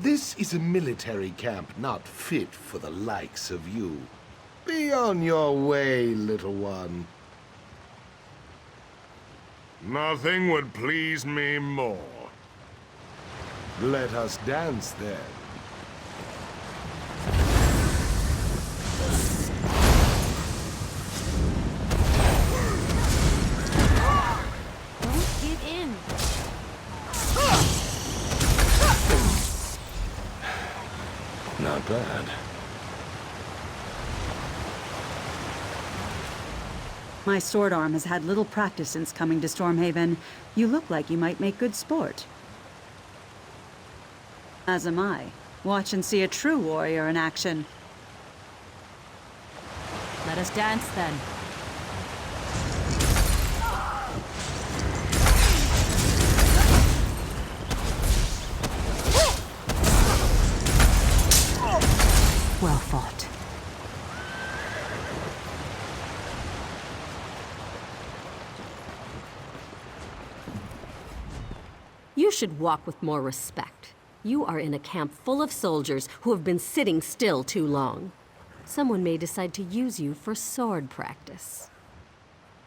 This is a military camp not fit for the likes of you. Be on your way, little one. Nothing would please me more. Let us dance then. Don't give in. Not bad. My sword arm has had little practice since coming to Stormhaven. You look like you might make good sport. As am I. Watch and see a true warrior in action. Let us dance then. Well fought. You should walk with more respect. You are in a camp full of soldiers who have been sitting still too long. Someone may decide to use you for sword practice.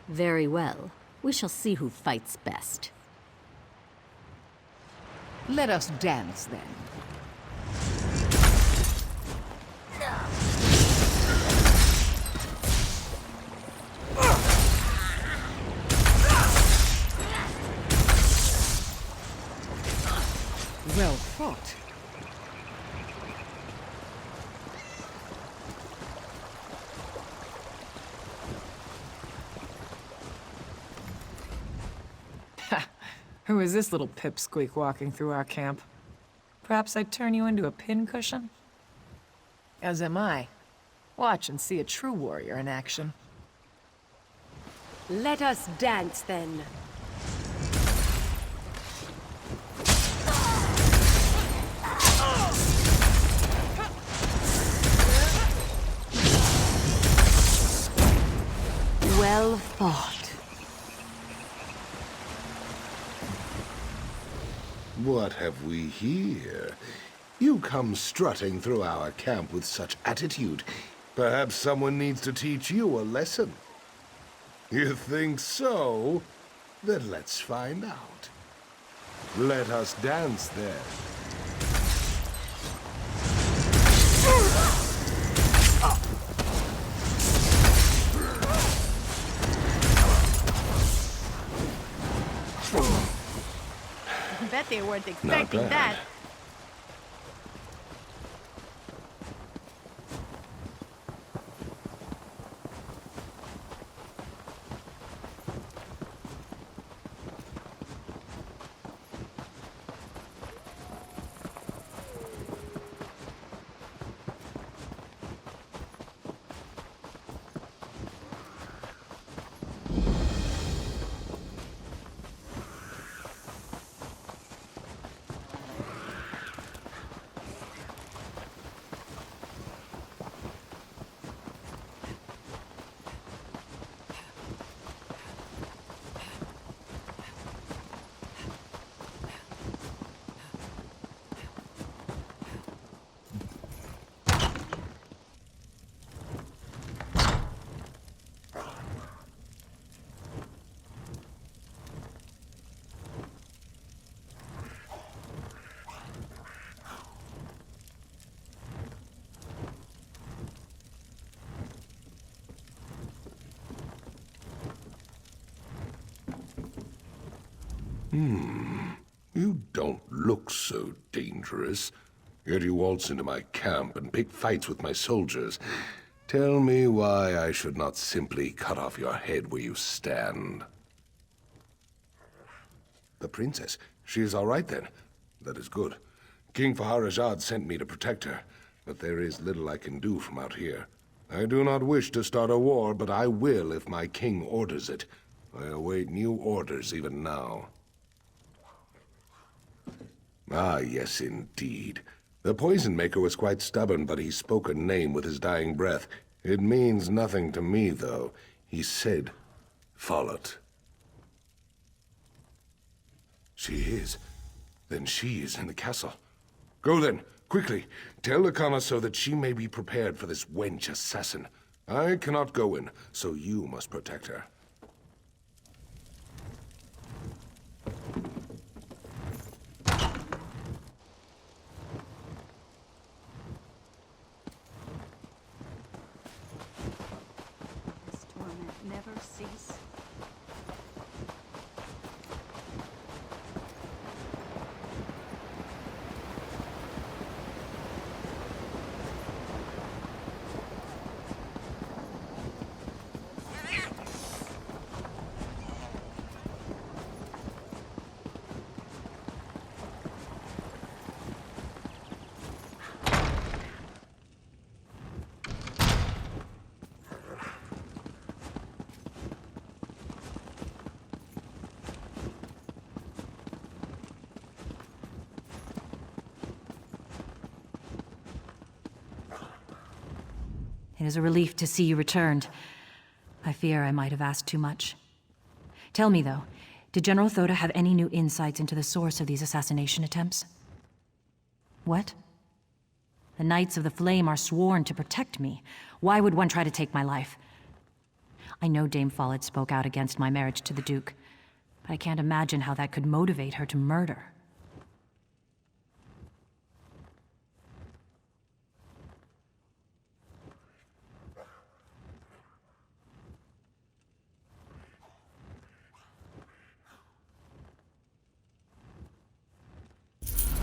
Very well. We shall see who fights best. Let us dance then. Well fought. Who is this little pipsqueak walking through our camp? Perhaps I'd turn you into a pincushion? As am I. Watch and see a true warrior in action. Let us dance then. Well fought. What have we here? You come strutting through our camp with such attitude. Perhaps someone needs to teach you a lesson. You think so? Then let's find out. Let us dance then. I bet they weren't expecting that. You don't look so dangerous. Yet you waltz into my camp and pick fights with my soldiers. Tell me why I should not simply cut off your head where you stand. The princess. She is all right then. That is good. King Faharajad sent me to protect her, but there is little I can do from out here. I do not wish to start a war, but I will if my king orders it. I await new orders even now. Ah, yes, indeed. The poison maker was quite stubborn, but he spoke a name with his dying breath. It means nothing to me, though. He said, "Follett." She is. Then she is in the castle. Go then, quickly. Tell Lakana so that she may be prepared for this wench assassin. I cannot go in, so you must protect her. This torment never cease. It is a relief to see you returned. I fear I might have asked too much. Tell me, though, did General Thoda have any new insights into the source of these assassination attempts? What? The Knights of the Flame are sworn to protect me. Why would one try to take my life? I know Dame Follett spoke out against my marriage to the Duke, but I can't imagine how that could motivate her to murder.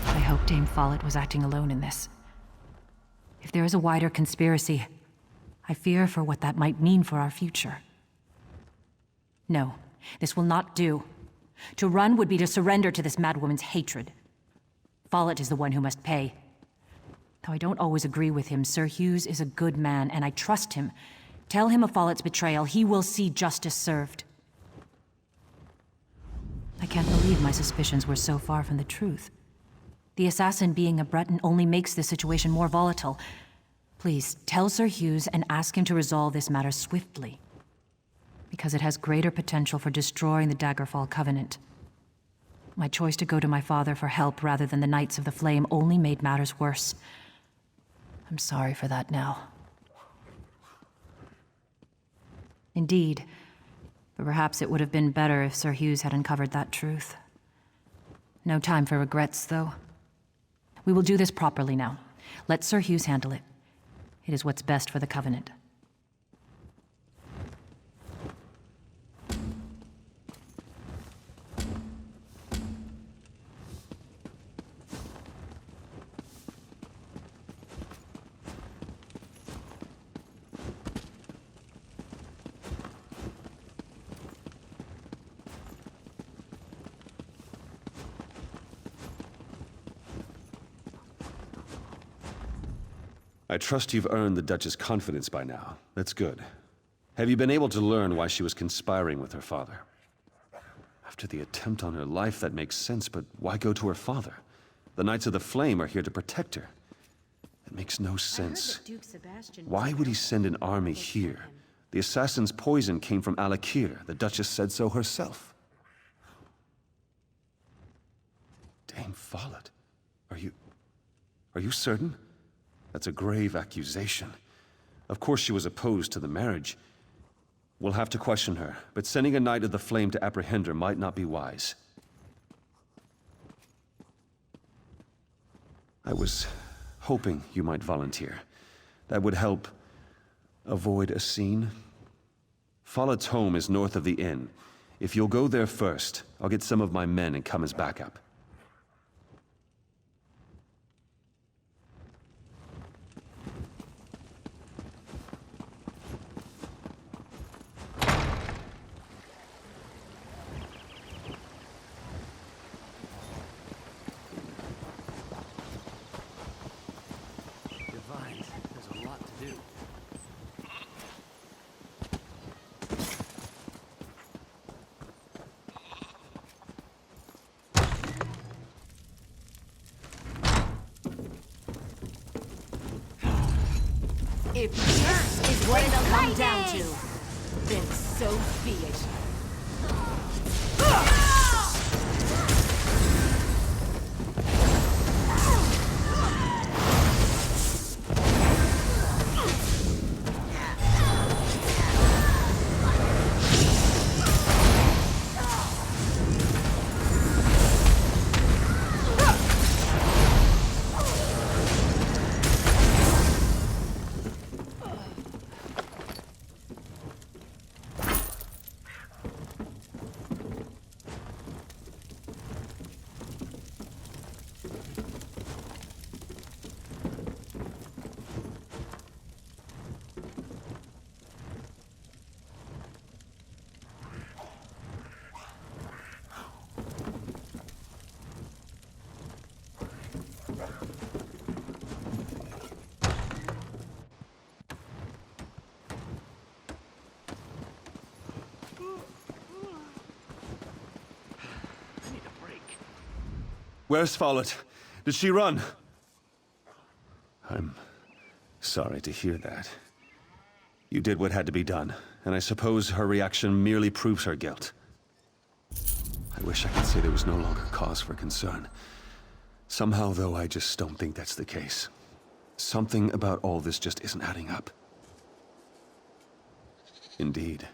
I hope Dame Follett was acting alone in this. If there is a wider conspiracy, I fear for what that might mean for our future. No, this will not do. To run would be to surrender to this madwoman's hatred. Follett is the one who must pay. Though I don't always agree with him, Sir Hughes is a good man, and I trust him. Tell him of Follett's betrayal. He will see justice served. I can't believe my suspicions were so far from the truth. The assassin being a Breton only makes this situation more volatile. Please, tell Sir Hughes and ask him to resolve this matter swiftly, because it has greater potential for destroying the Daggerfall Covenant. My choice to go to my father for help rather than the Knights of the Flame only made matters worse. I'm sorry for that now. Indeed, but perhaps it would have been better if Sir Hughes had uncovered that truth. No time for regrets, though. We will do this properly now. Let Sir Hughes handle it. It is what's best for the Covenant. I trust you've earned the Duchess' confidence by now. That's good. Have you been able to learn why she was conspiring with her father? After the attempt on her life, that makes sense, but why go to her father? The Knights of the Flame are here to protect her. It makes no sense. Why would he send an army here? The assassin's poison came from Alakir. The Duchess said so herself. Dame Follett, are you certain? That's a grave accusation. Of course she was opposed to the marriage. We'll have to question her, but sending a Knight of the Flame to apprehend her might not be wise. I was hoping you might volunteer. That would help avoid a scene. Follett's home is north of the inn. If you'll go there first, I'll get some of my men and come as backup. If this is what it'll come down to, then so be it. Where's Follett? Did she run? I'm sorry to hear that. You did what had to be done, and I suppose her reaction merely proves her guilt. I wish I could say there was no longer cause for concern. Somehow, though, I just don't think that's the case. Something about all this just isn't adding up. Indeed.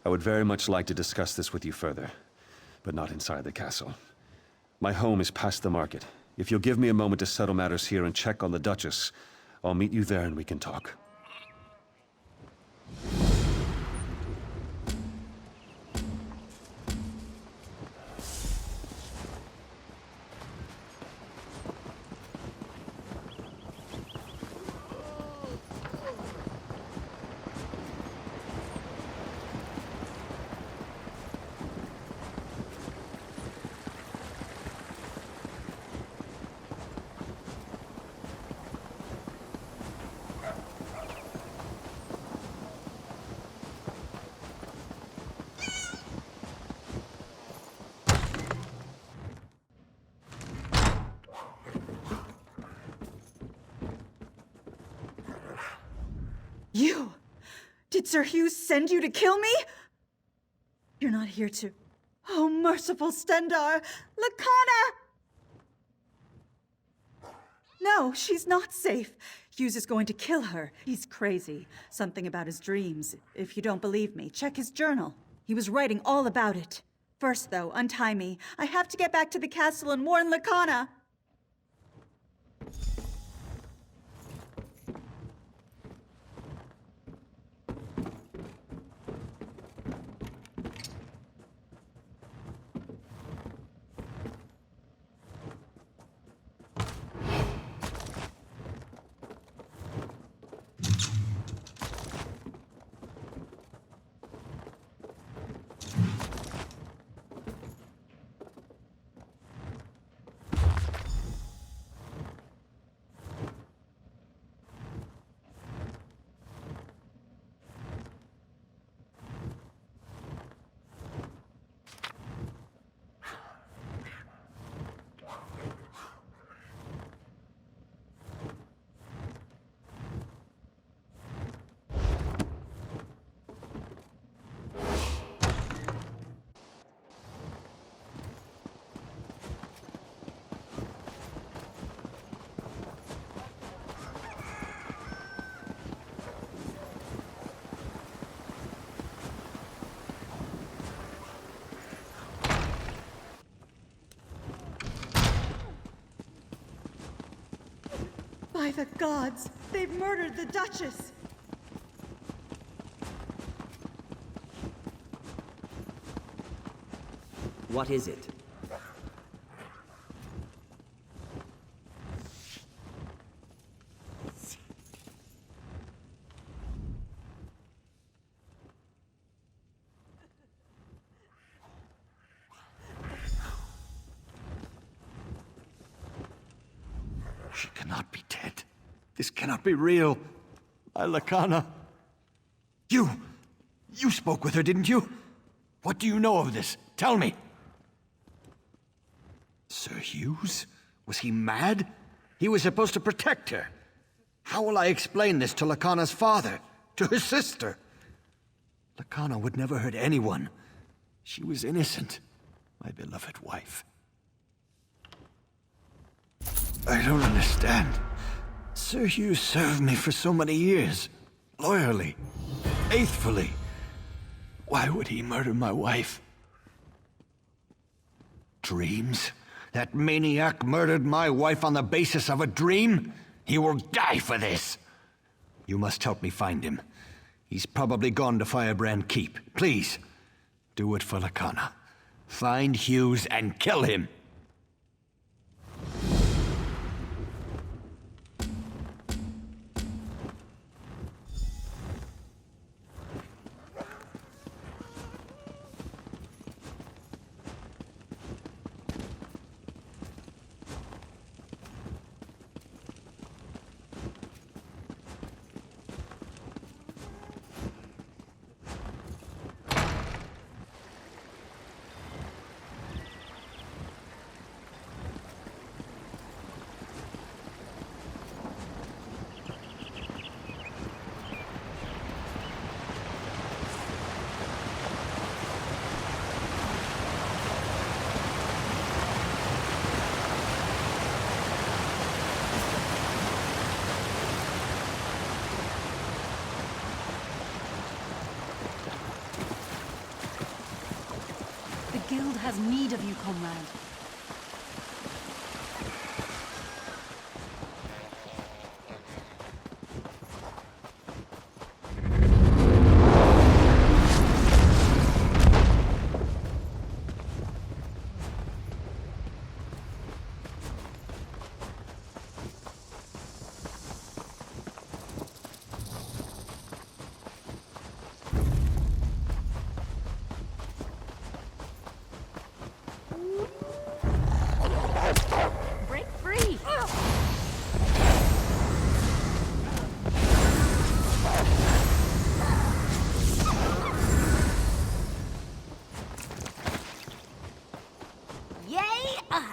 I would very much like to discuss this with you further, but not inside the castle. My home is past the market. If you'll give me a moment to settle matters here and check on the Duchess, I'll meet you there and we can talk. You! Did Sir Hugh send you to kill me? You're not here to... Oh, merciful Stendar! Lakana! No, she's not safe. Hughes is going to kill her. He's crazy. Something about his dreams. If you don't believe me, check his journal. He was writing all about it. First, though, untie me. I have to get back to the castle and warn Lakana. By the gods, they've murdered the Duchess! What is it? She cannot be dead. This cannot be real. My Lakana. You spoke with her, didn't you? What do you know of this? Tell me. Sir Hughes? Was he mad? He was supposed to protect her. How will I explain this to Lakana's father? To her sister? Lakana would never hurt anyone. She was innocent. My beloved wife. I don't understand. Sir Hugh served me for so many years. Loyally. Faithfully. Why would he murder my wife? Dreams? That maniac murdered my wife on the basis of a dream? He will die for this. You must help me find him. He's probably gone to Firebrand Keep. Please, do it for Lakana. Find Hughes and kill him. guild has need of you, comrade. Break free! Yay, us!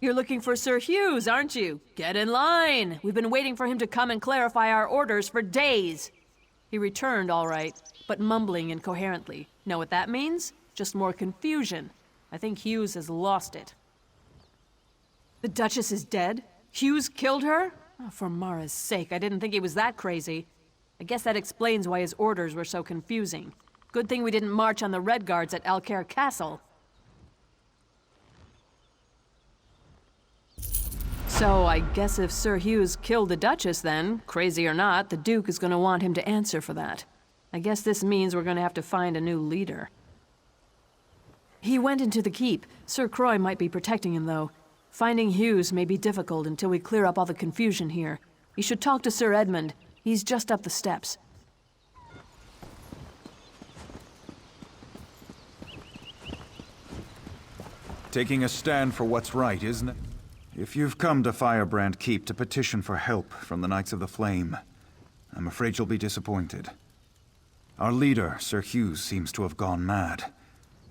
You're looking for Sir Hughes, aren't you? Get in line! We've been waiting for him to come and clarify our orders for days. He returned, all right, but mumbling incoherently. Know what that means? Just more confusion. I think Hughes has lost it. The Duchess is dead? Hughes killed her? Oh, for Mara's sake, I didn't think he was that crazy. I guess that explains why his orders were so confusing. Good thing we didn't march on the Red Guards at Alcaire Castle. So I guess if Sir Hughes killed the Duchess then, crazy or not, the Duke is gonna want him to answer for that. I guess this means we're gonna have to find a new leader. He went into the keep. Sir Croix might be protecting him, though. Finding Hughes may be difficult until we clear up all the confusion here. You should talk to Sir Edmund. He's just up the steps. Taking a stand for what's right, isn't it? If you've come to Firebrand Keep to petition for help from the Knights of the Flame, I'm afraid you'll be disappointed. Our leader, Sir Hughes, seems to have gone mad,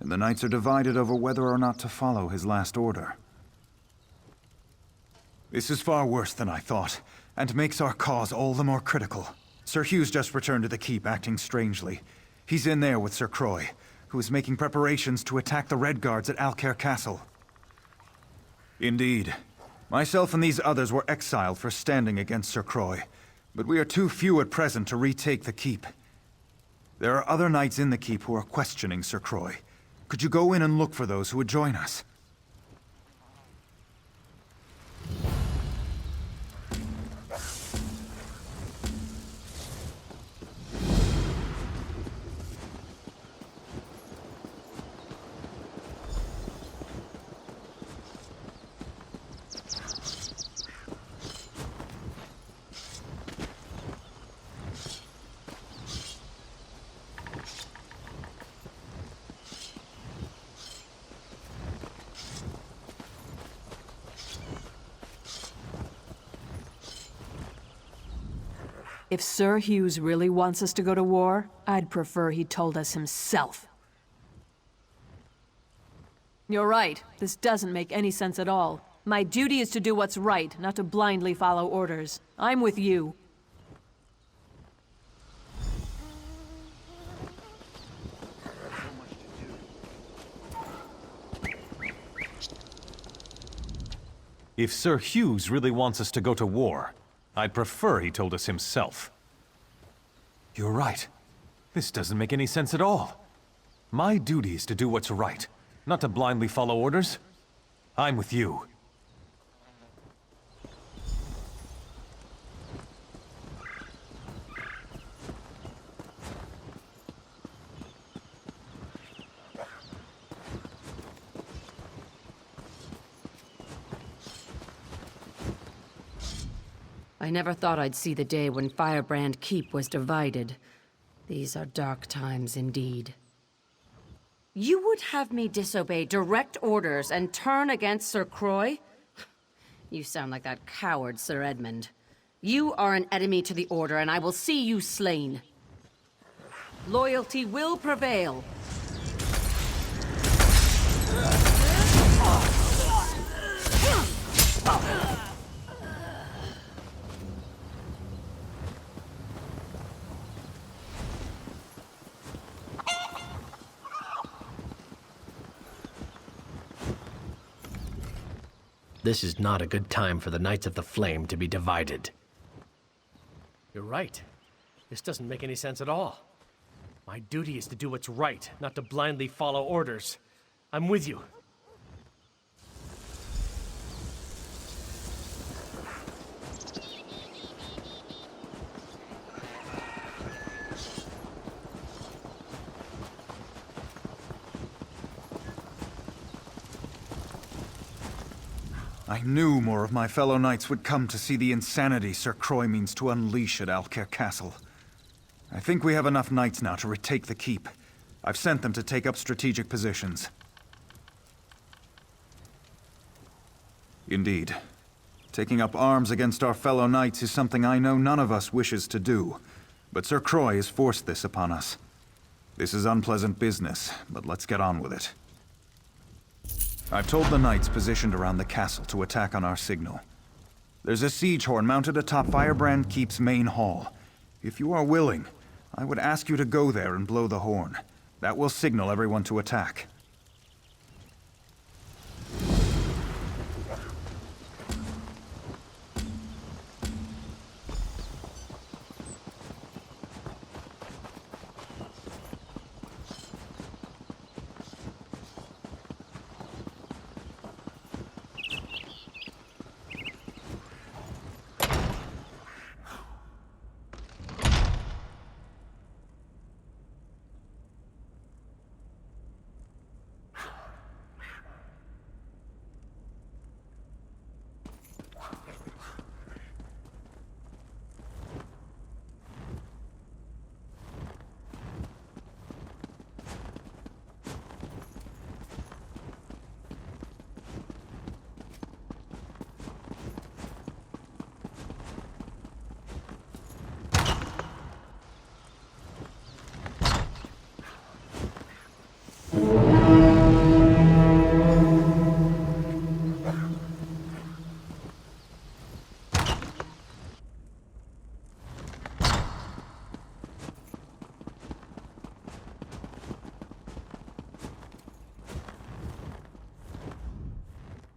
and the Knights are divided over whether or not to follow his last order. This is far worse than I thought, and makes our cause all the more critical. Sir Hughes just returned to the keep, acting strangely. He's in there with Sir Croix, who is making preparations to attack the Red Guards at Alcaire Castle. Indeed. Myself and these others were exiled for standing against Sir Croix, but we are too few at present to retake the keep. There are other knights in the keep who are questioning Sir Croix. Could you go in and look for those who would join us? If Sir Hughes really wants us to go to war, I'd prefer he told us himself. You're right. This doesn't make any sense at all. My duty is to do what's right, not to blindly follow orders. I'm with you. If Sir Hughes really wants us to go to war, I'd prefer he told us himself. You're right. This doesn't make any sense at all. My duty is to do what's right, not to blindly follow orders. I'm with you. I never thought I'd see the day when Firebrand Keep was divided. These are dark times indeed. You would have me disobey direct orders and turn against Sir Croy? You sound like that coward, Sir Edmund. You are an enemy to the Order, and I will see you slain. Loyalty will prevail. This is not a good time for the Knights of the Flame to be divided. You're right. This doesn't make any sense at all. My duty is to do what's right, not to blindly follow orders. I'm with you. I knew more of my fellow knights would come to see the insanity Sir Croy means to unleash at Alcair Castle. I think we have enough knights now to retake the keep. I've sent them to take up strategic positions. Indeed. Taking up arms against our fellow knights is something I know none of us wishes to do, but Sir Croy has forced this upon us. This is unpleasant business, but let's get on with it. I've told the knights positioned around the castle to attack on our signal. There's a siege horn mounted atop Firebrand Keep's main hall. If you are willing, I would ask you to go there and blow the horn. That will signal everyone to attack.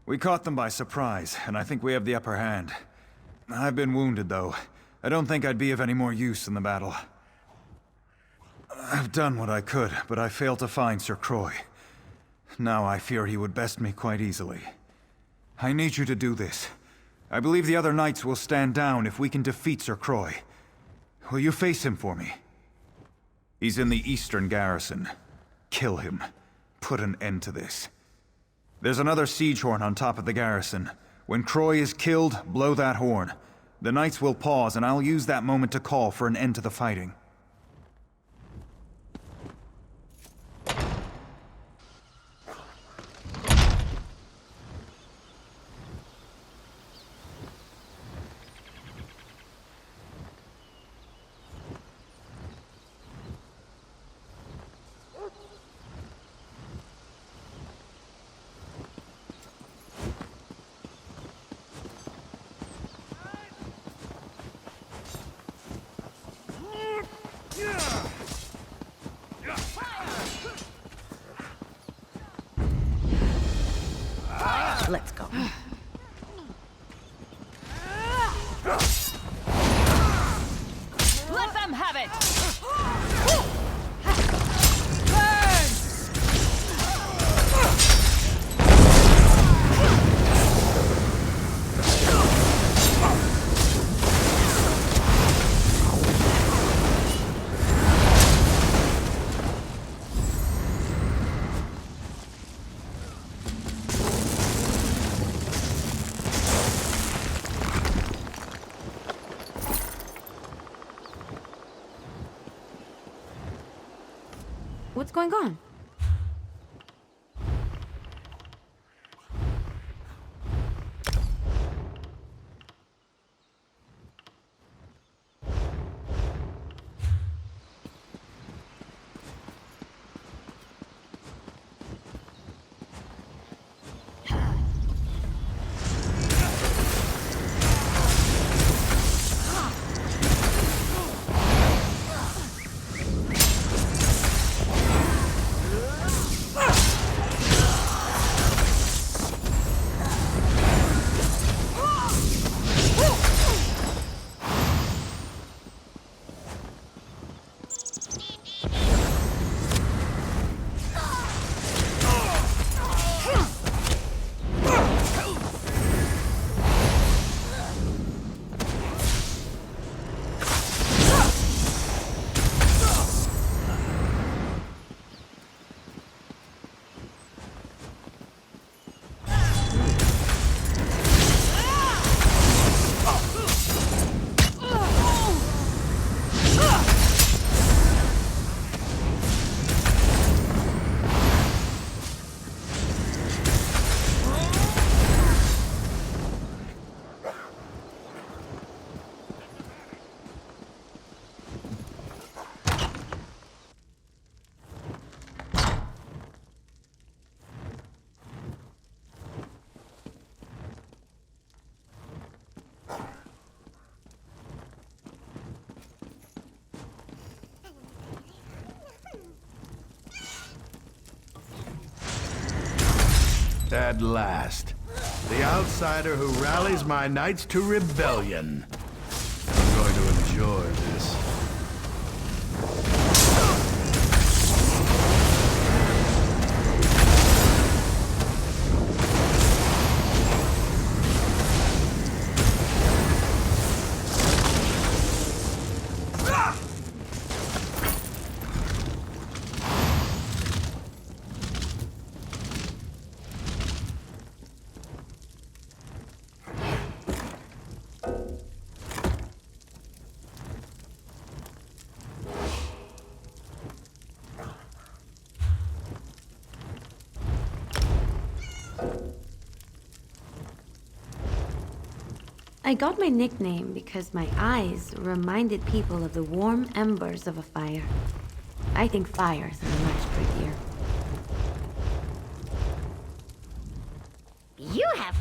We caught them by surprise, and I think we have the upper hand. I've been wounded, though. I don't think I'd be of any more use in the battle. I've done what I could, but I failed to find Sir Croy. Now I fear he would best me quite easily. I need you to do this. I believe the other knights will stand down if we can defeat Sir Croy. Will you face him for me? He's in the eastern garrison. Kill him. Put an end to this. There's another siege horn on top of the garrison. When Croy is killed, blow that horn. The knights will pause, and I'll use that moment to call for an end to the fighting. What's going on? At last. The outsider who rallies my knights to rebellion. I'm going to enjoy this. I got my nickname because my eyes reminded people of the warm embers of a fire. I think fires are much prettier. You have...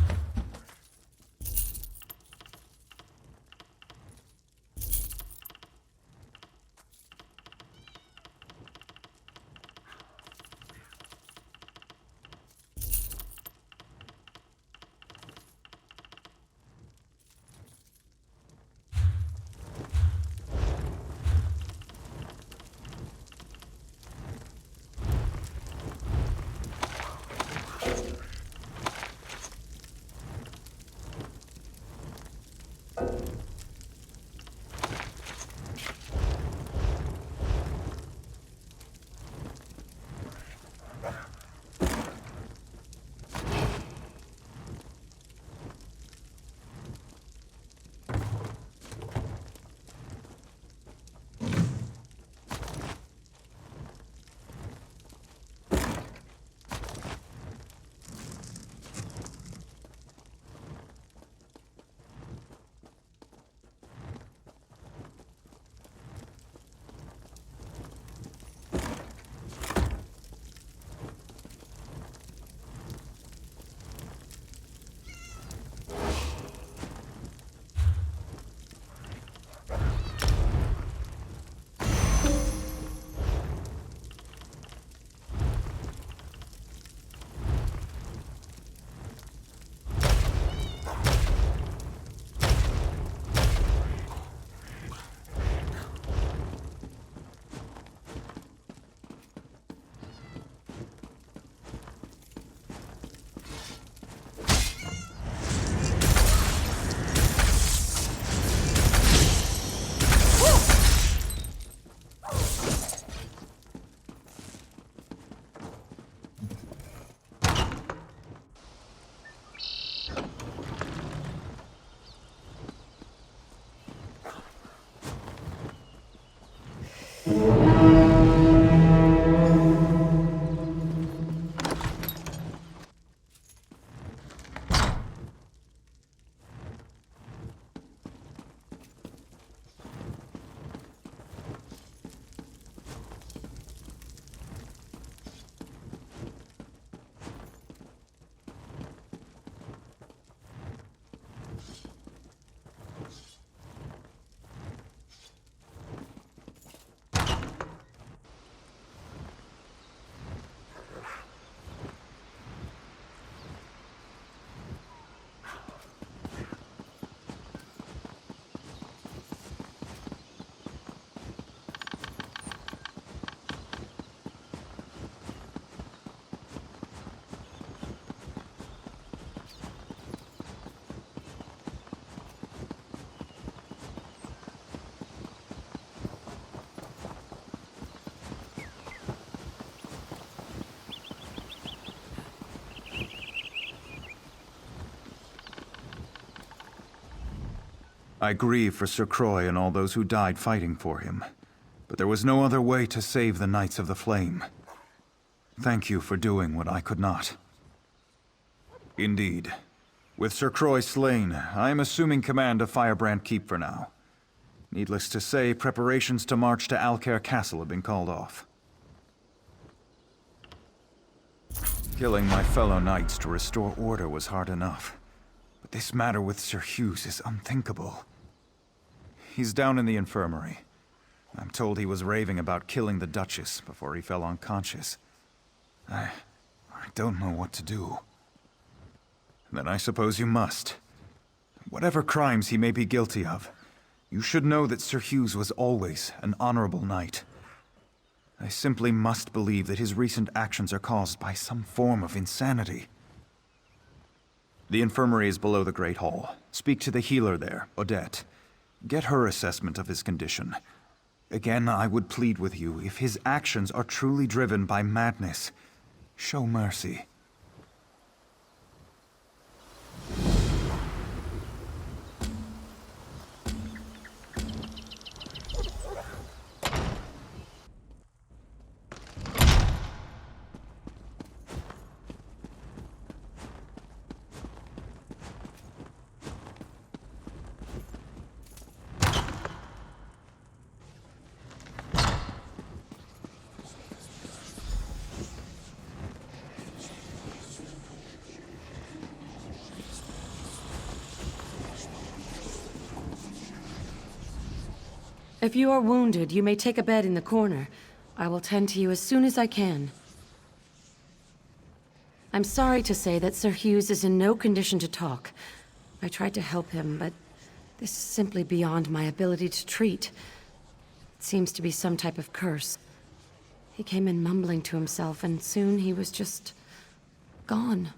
I grieve for Sir Croix and all those who died fighting for him, but there was no other way to save the Knights of the Flame. Thank you for doing what I could not. Indeed. With Sir Croix slain, I am assuming command of Firebrand Keep for now. Needless to say, preparations to march to Alcaire Castle have been called off. Killing my fellow knights to restore order was hard enough. But this matter with Sir Hughes is unthinkable. He's down in the infirmary. I'm told he was raving about killing the Duchess before he fell unconscious. I don't know what to do. Then I suppose you must. Whatever crimes he may be guilty of, you should know that Sir Hughes was always an honorable knight. I simply must believe that his recent actions are caused by some form of insanity. The infirmary is below the Great Hall. Speak to the healer there, Odette. Get her assessment of his condition. Again, I would plead with you, if his actions are truly driven by madness, show mercy. If you are wounded, you may take a bed in the corner. I will tend to you as soon as I can. I'm sorry to say that Sir Hughes is in no condition to talk. I tried to help him, but this is simply beyond my ability to treat. It seems to be some type of curse. He came in mumbling to himself, and soon he was just gone.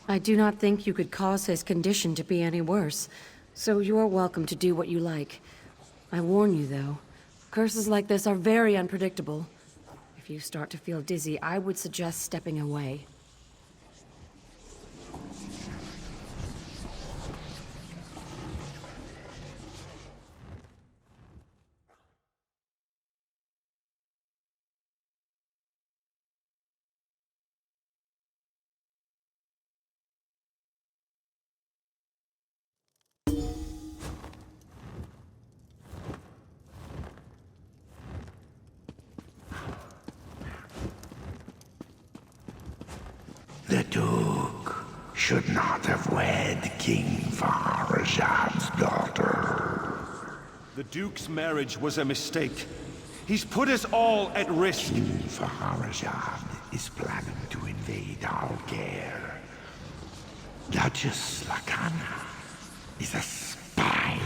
I do not think you could cause his condition to be any worse, so you are welcome to do what you like. I warn you, though, curses like this are very unpredictable. If you start to feel dizzy, I would suggest stepping away. The Duke should not have wed King Farazad's daughter. The Duke's marriage was a mistake. He's put us all at risk. King Farazad is planning to invade Alcaire. Duchess Lacana is a spy.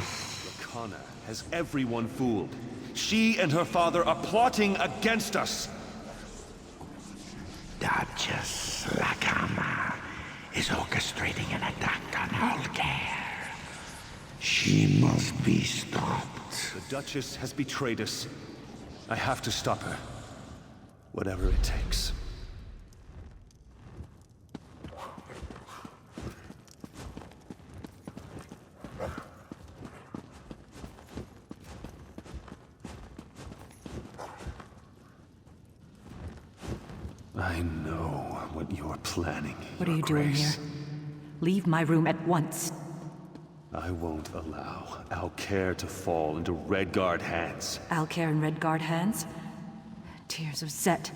Lacana has everyone fooled. She and her father are plotting against us. Duchess Lacana is orchestrating an attack on Alcaire. She must be stopped. The Duchess has betrayed us. I have to stop her. Whatever it takes. I know what you're planning. What are you doing here? Leave my room at once. I won't allow Alcaire to fall into Redguard hands. Alcaire and Redguard hands? Tears of Zet.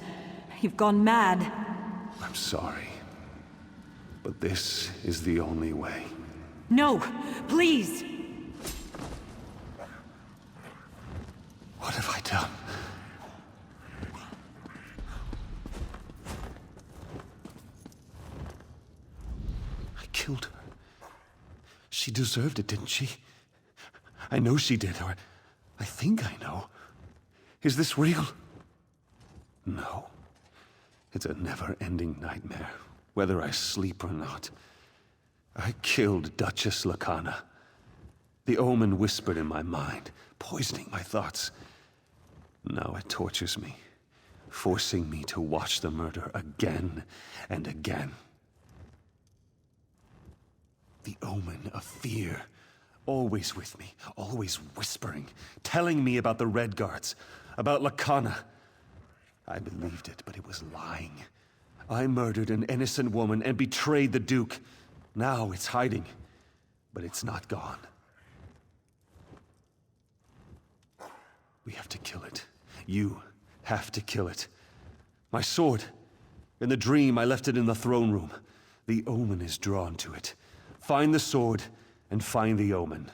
You've gone mad. I'm sorry. But this is the only way. No! Please! What have I done? I killed her. She deserved it, didn't she? I know she did, or I think I know. Is this real? No. It's a never-ending nightmare, whether I sleep or not. I killed Duchess Lacana. The omen whispered in my mind, poisoning my thoughts. Now it tortures me, forcing me to watch the murder again and again. The omen of fear, always with me, always whispering, telling me about the Red Guards, about Lacana. I believed it, but it was lying. I murdered an innocent woman and betrayed the Duke. Now it's hiding, but it's not gone. We have to kill it. You have to kill it. My sword. In the dream, I left it in the throne room. The omen is drawn to it. Find the sword and find the omen.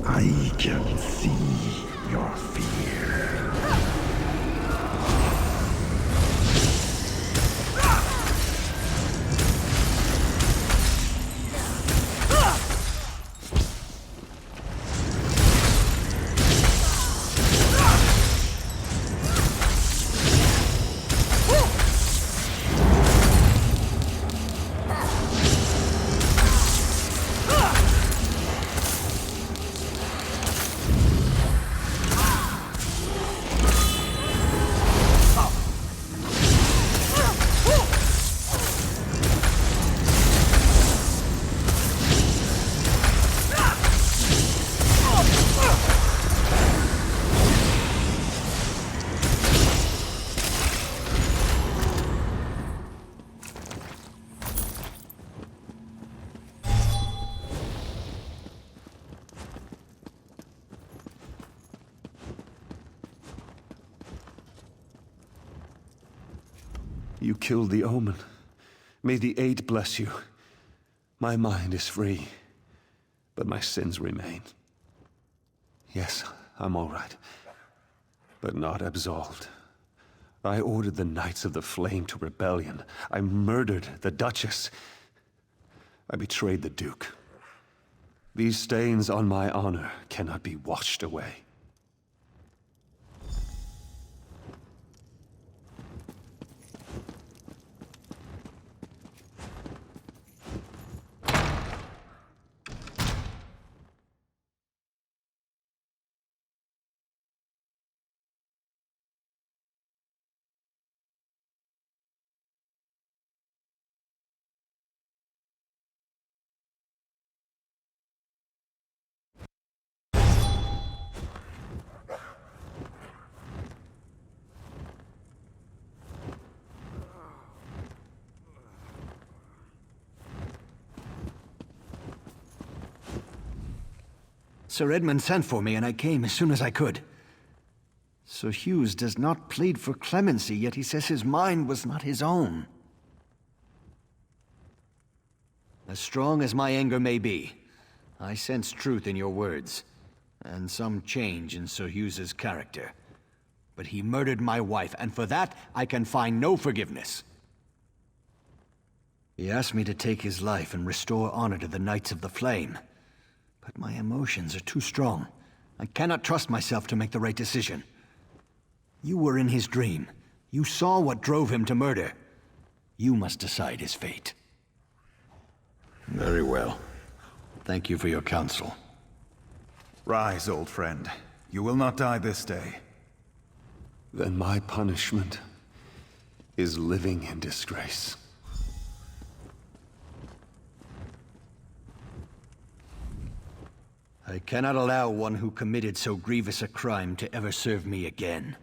I can see your fear. You killed the omen. May the Eight bless you. My mind is free, but my sins remain. Yes, I'm all right, but not absolved. I ordered the Knights of the Flame to rebellion. I murdered the Duchess. I betrayed the Duke. These stains on my honor cannot be washed away. Sir Edmund sent for me, and I came as soon as I could. Sir Hughes does not plead for clemency, yet he says his mind was not his own. As strong as my anger may be, I sense truth in your words, and some change in Sir Hughes's character. But he murdered my wife, and for that I can find no forgiveness. He asked me to take his life and restore honor to the Knights of the Flame. But my emotions are too strong. I cannot trust myself to make the right decision. You were in his dream. You saw what drove him to murder. You must decide his fate. Very well. Thank you for your counsel. Rise, old friend. You will not die this day. Then my punishment is living in disgrace. I cannot allow one who committed so grievous a crime to ever serve me again.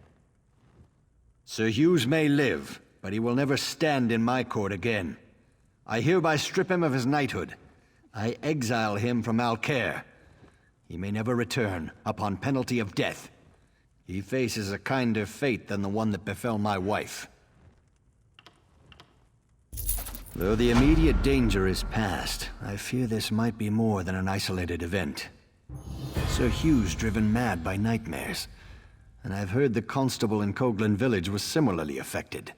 Sir Hughes may live, but he will never stand in my court again. I hereby strip him of his knighthood. I exile him from Alcaire. He may never return, upon penalty of death. He faces a kinder fate than the one that befell my wife. Though the immediate danger is past, I fear this might be more than an isolated event. Sir Hughes driven mad by nightmares, and I've heard the constable in Coghlan village was similarly affected.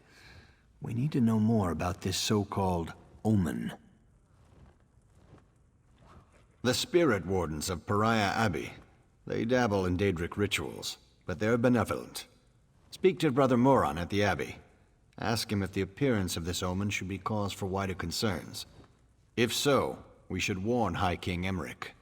We need to know more about this so-called omen. The spirit wardens of Pariah Abbey. They dabble in Daedric rituals, but they're benevolent. Speak to Brother Moron at the Abbey. Ask him if the appearance of this omen should be cause for wider concerns. If so, we should warn High King Emmerich.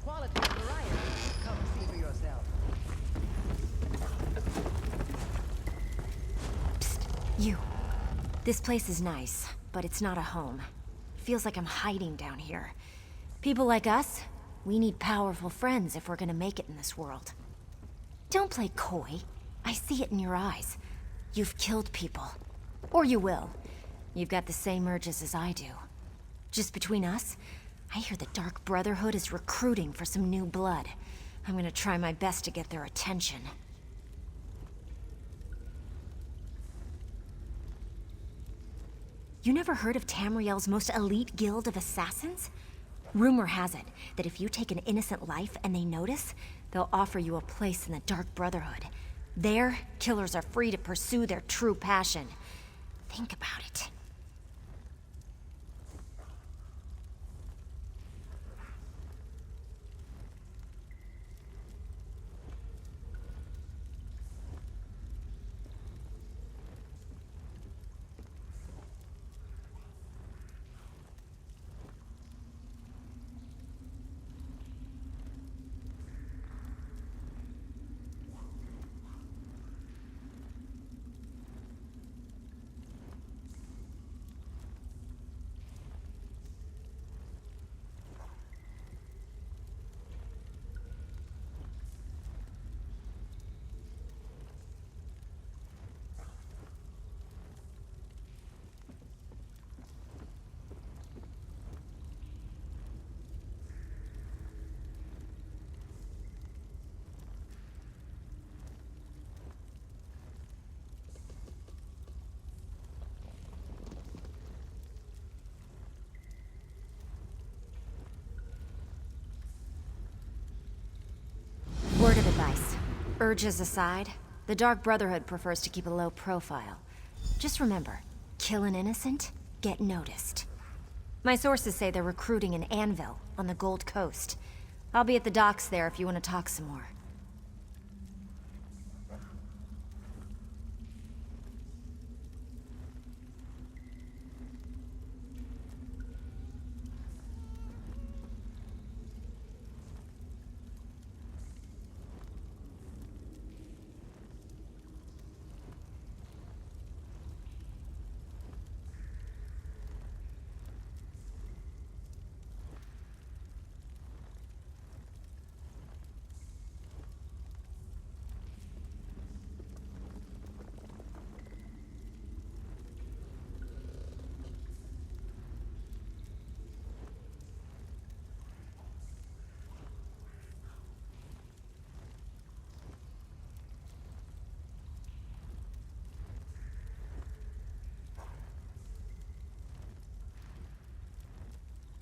Quality variety. Come see for yourself. Psst, you. This place is nice, but it's not a home. Feels like I'm hiding down here. People like us, we need powerful friends if we're gonna make it in this world. Don't play coy. I see it in your eyes. You've killed people. Or you will. You've got the same urges as I do. Just between us, I hear the Dark Brotherhood is recruiting for some new blood. I'm gonna try my best to get their attention. You never heard of Tamriel's most elite guild of assassins? Rumor has it that if you take an innocent life and they notice, they'll offer you a place in the Dark Brotherhood. There, killers are free to pursue their true passion. Think about it. Word of advice. Urges aside, the Dark Brotherhood prefers to keep a low profile. Just remember, kill an innocent, get noticed. My sources say they're recruiting in Anvil, on the Gold Coast. I'll be at the docks there if you want to talk some more.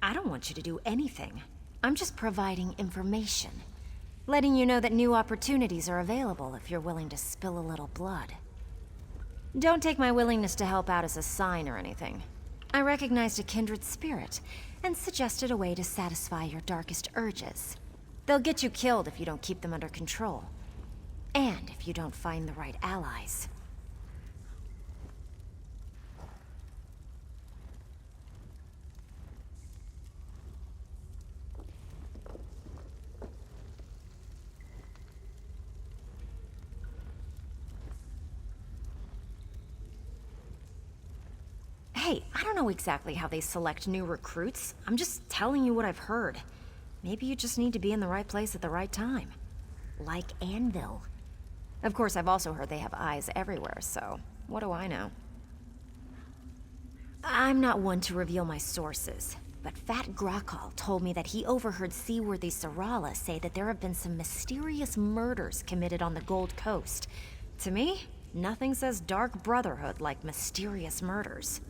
I don't want you to do anything. I'm just providing information. Letting you know that new opportunities are available if you're willing to spill a little blood. Don't take my willingness to help out as a sign or anything. I recognized a kindred spirit, and suggested a way to satisfy your darkest urges. They'll get you killed if you don't keep them under control. And if you don't find the right allies. Hey, I don't know exactly how they select new recruits. I'm just telling you what I've heard. Maybe you just need to be in the right place at the right time. Like Anvil. Of course, I've also heard they have eyes everywhere, so what do I know? I'm not one to reveal my sources, but Fat Grakal told me that he overheard Seaworthy Sarala say that there have been some mysterious murders committed on the Gold Coast. To me, nothing says Dark Brotherhood like mysterious murders.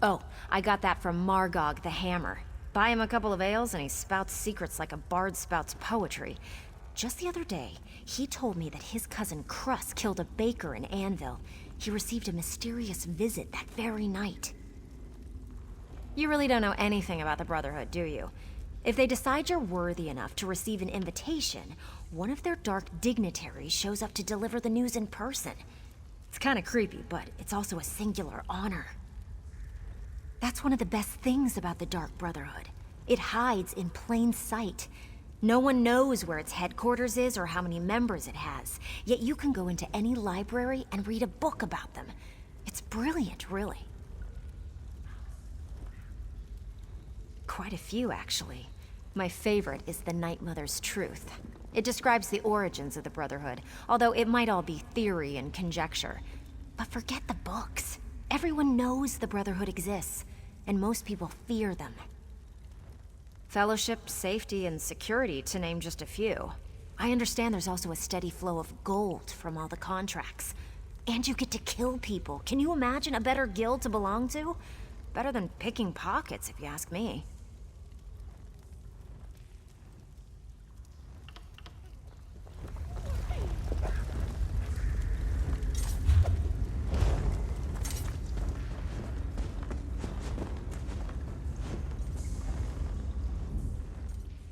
Oh, I got that from Margog the Hammer. Buy him a couple of ales and he spouts secrets like a bard spouts poetry. Just the other day, he told me that his cousin Crus killed a baker in Anvil. He received a mysterious visit that very night. You really don't know anything about the Brotherhood, do you? If they decide you're worthy enough to receive an invitation, one of their dark dignitaries shows up to deliver the news in person. It's kind of creepy, but it's also a singular honor. That's one of the best things about the Dark Brotherhood. It hides in plain sight. No one knows where its headquarters is or how many members it has, yet you can go into any library and read a book about them. It's brilliant, really. quite a few, actually. My favorite is the Night Mother's Truth. It describes the origins of the Brotherhood, although it might all be theory and conjecture. But forget the books. Everyone knows the Brotherhood exists, and most people fear them. Fellowship, safety, and security, to name just a few. I understand there's also a steady flow of gold from all the contracts. And you get to kill people. Can you imagine a better guild to belong to? Better than picking pockets, if you ask me.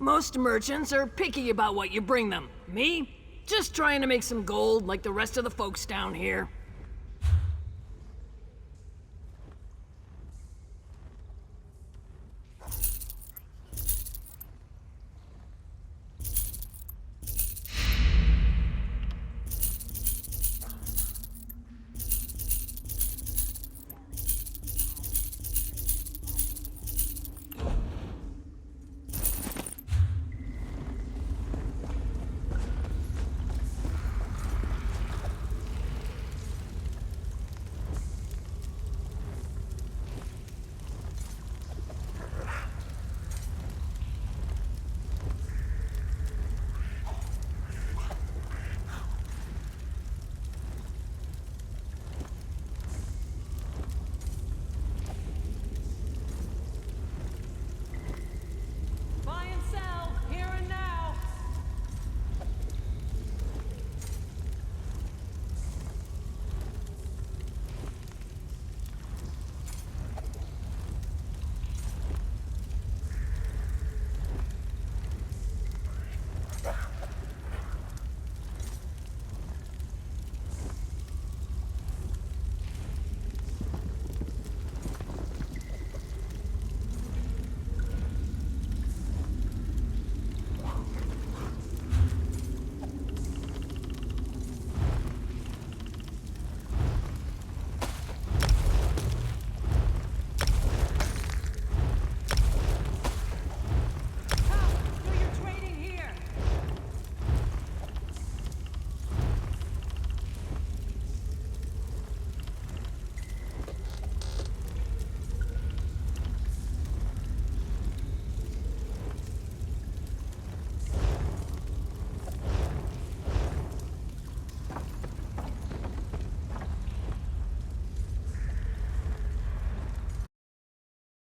Most merchants are picky about what you bring them. Me? Just trying to make some gold like the rest of the folks down here.